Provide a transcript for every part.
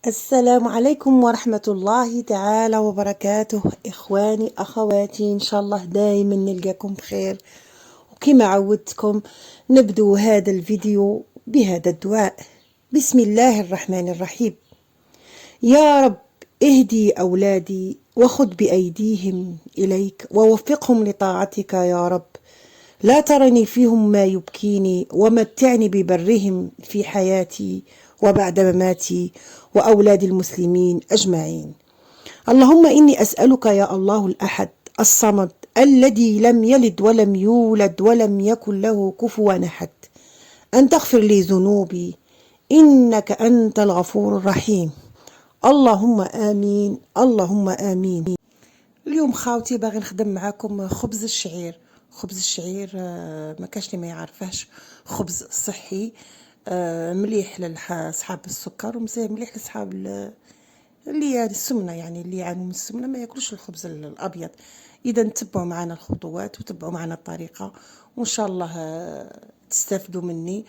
السلام عليكم ورحمة الله تعالى وبركاته. إخواني أخواتي، إن شاء الله دايما نلقاكم بخير. وكما عودتكم نبدو هذا الفيديو بهذا الدعاء: بسم الله الرحمن الرحيم. يا رب اهدي أولادي وخذ بأيديهم إليك ووفقهم لطاعتك يا رب. لا ترني فيهم ما يبكيني، ومتعني ببرهم في حياتي وبعد مماتي وأولاد المسلمين أجمعين. اللهم إني أسألك يا الله الأحد الصمد الذي لم يلد ولم يولد ولم يكن له كفوا أحد أن تغفر لي ذنوبي، إنك أنت الغفور الرحيم. اللهم آمين، اللهم آمين. اليوم خاوتي باغي نخدم معاكم خبز الشعير. خبز الشعير ما كاش اللي ما يعرفهش، خبز صحي مليح لصحاب السكر، مليح لصحاب اللي السمنه، يعني اللي يعانوا من السمنه ما ياكلوش الخبز الابيض. اذا تبعوا معنا الخطوات وتبعوا معنا الطريقه، وان شاء الله تستافدوا مني.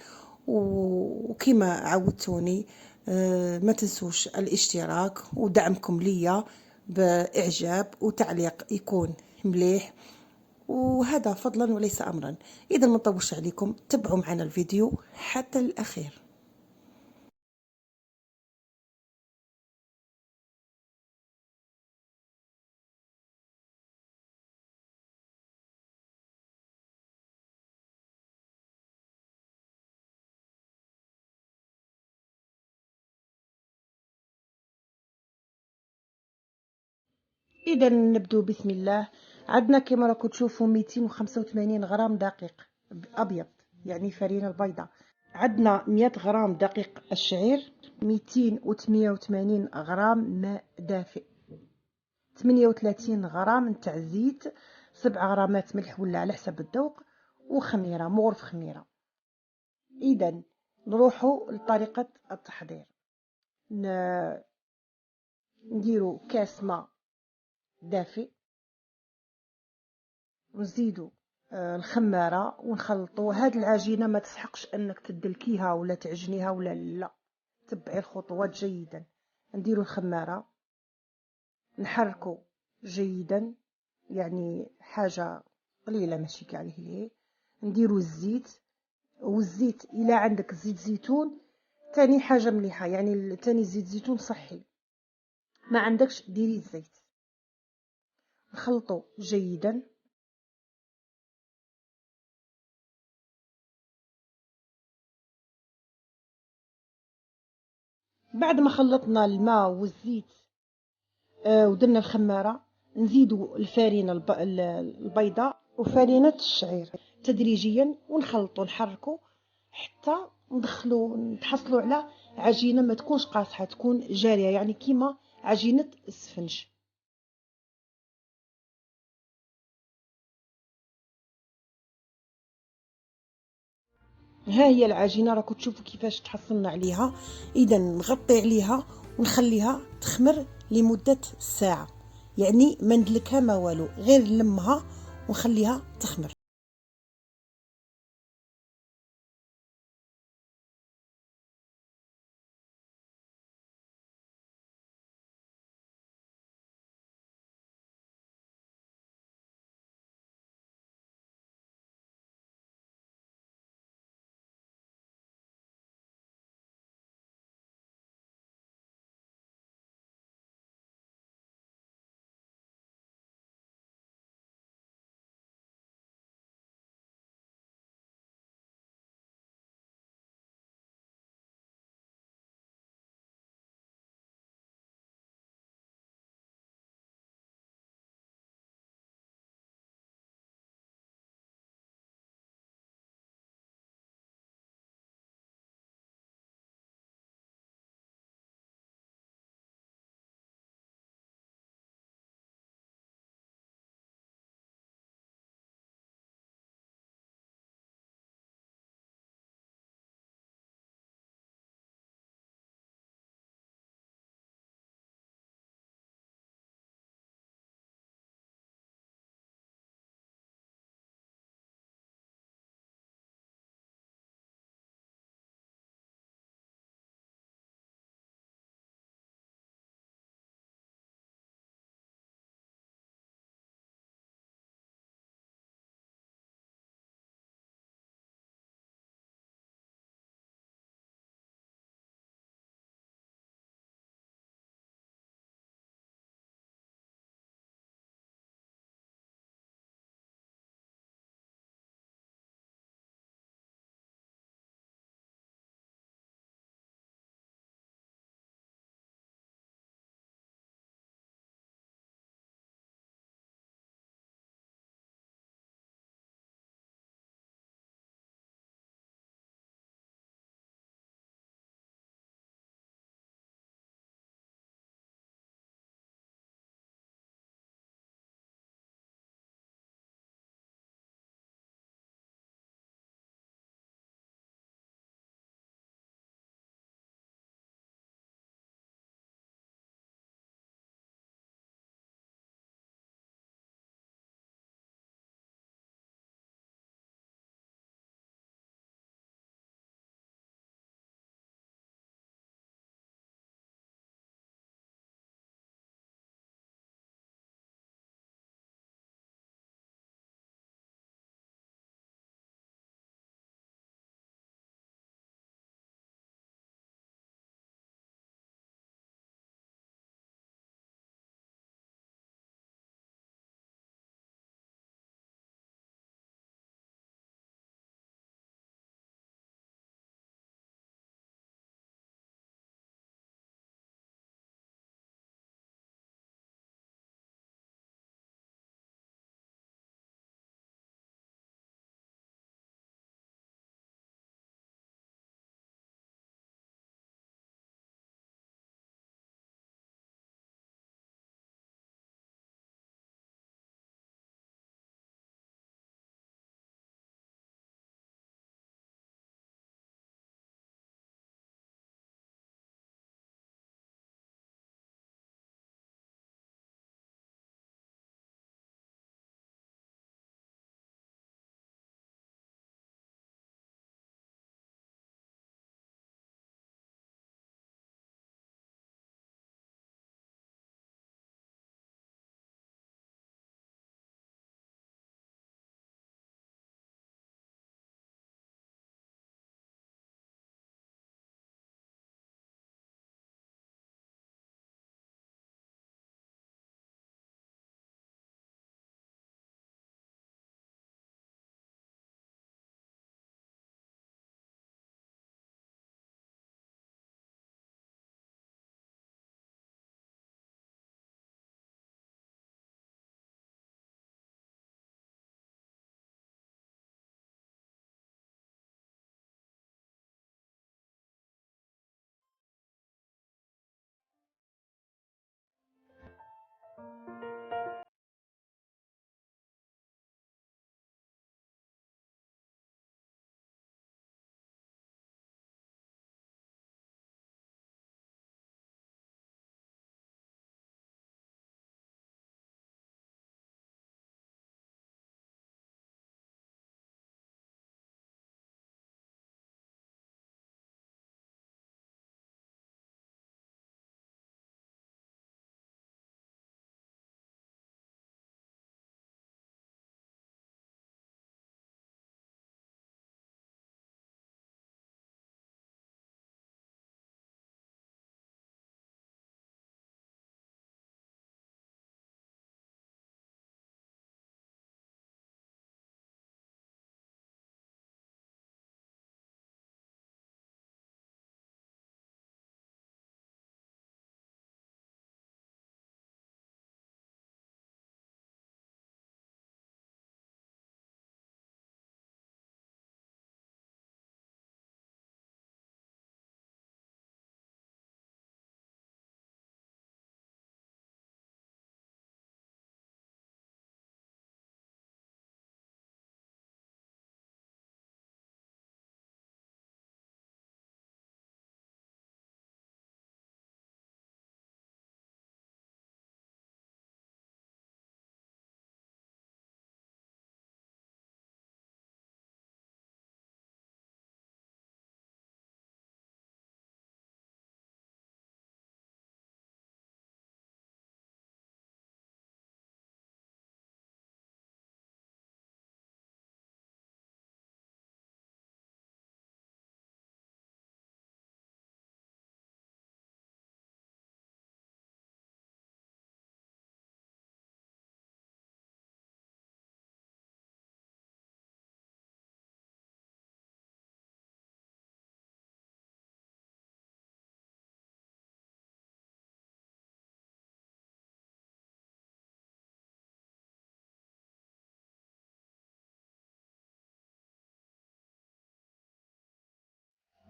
وكما عودتوني ما تنسوش الاشتراك ودعمكم ليا باعجاب وتعليق يكون مليح، وهذا فضلا وليس امرا. اذا ما نطولش عليكم، تبعوا معنا الفيديو حتى الاخير. اذا نبدو بسم الله. عندنا كما راكم تشوفوا 285 غرام دقيق ابيض، يعني فرينه البيضاء. عندنا 100 غرام دقيق الشعير، 288 غرام ماء دافئ، 38 غرام نتاع زيت، 7 غرامات ملح ولا على حسب الذوق، وخميره، مغرف خميره. اذا نروحوا لطريقه التحضير. نديروا كاس ماء دافئ، ونزيدوا الخماره ونخلطوا. هاد العجينه ما تسحقش انك تدلكيها ولا تعجنيها ولا لا، تبعي الخطوات جيدا. نديروا الخماره، نحركوا جيدا، يعني حاجه قليله ماشي كاع هي. نديروا الزيت، والزيت الى عندك زيت زيتون تاني حاجه مليحه، يعني تاني زيت زيتون صحي. ما عندكش ديري الزيت. نخلطوا جيدا. بعد ما خلطنا الماء والزيت ودرنا الخماره، نزيدوا الفارينه البيضاء وفارينه الشعير تدريجيا، ونخلطوا نحركوا حتى نحصلوا على عجينه ما تكونش قاصحه، تكون جاريه، يعني كيما عجينه السفنج. ها هي العجينه، راكم تشوفوا كيفاش تحصلنا عليها. اذا نغطي عليها ونخليها تخمر لمده ساعه، يعني ما ندلكها ما والو، غير نلمها ونخليها تخمر.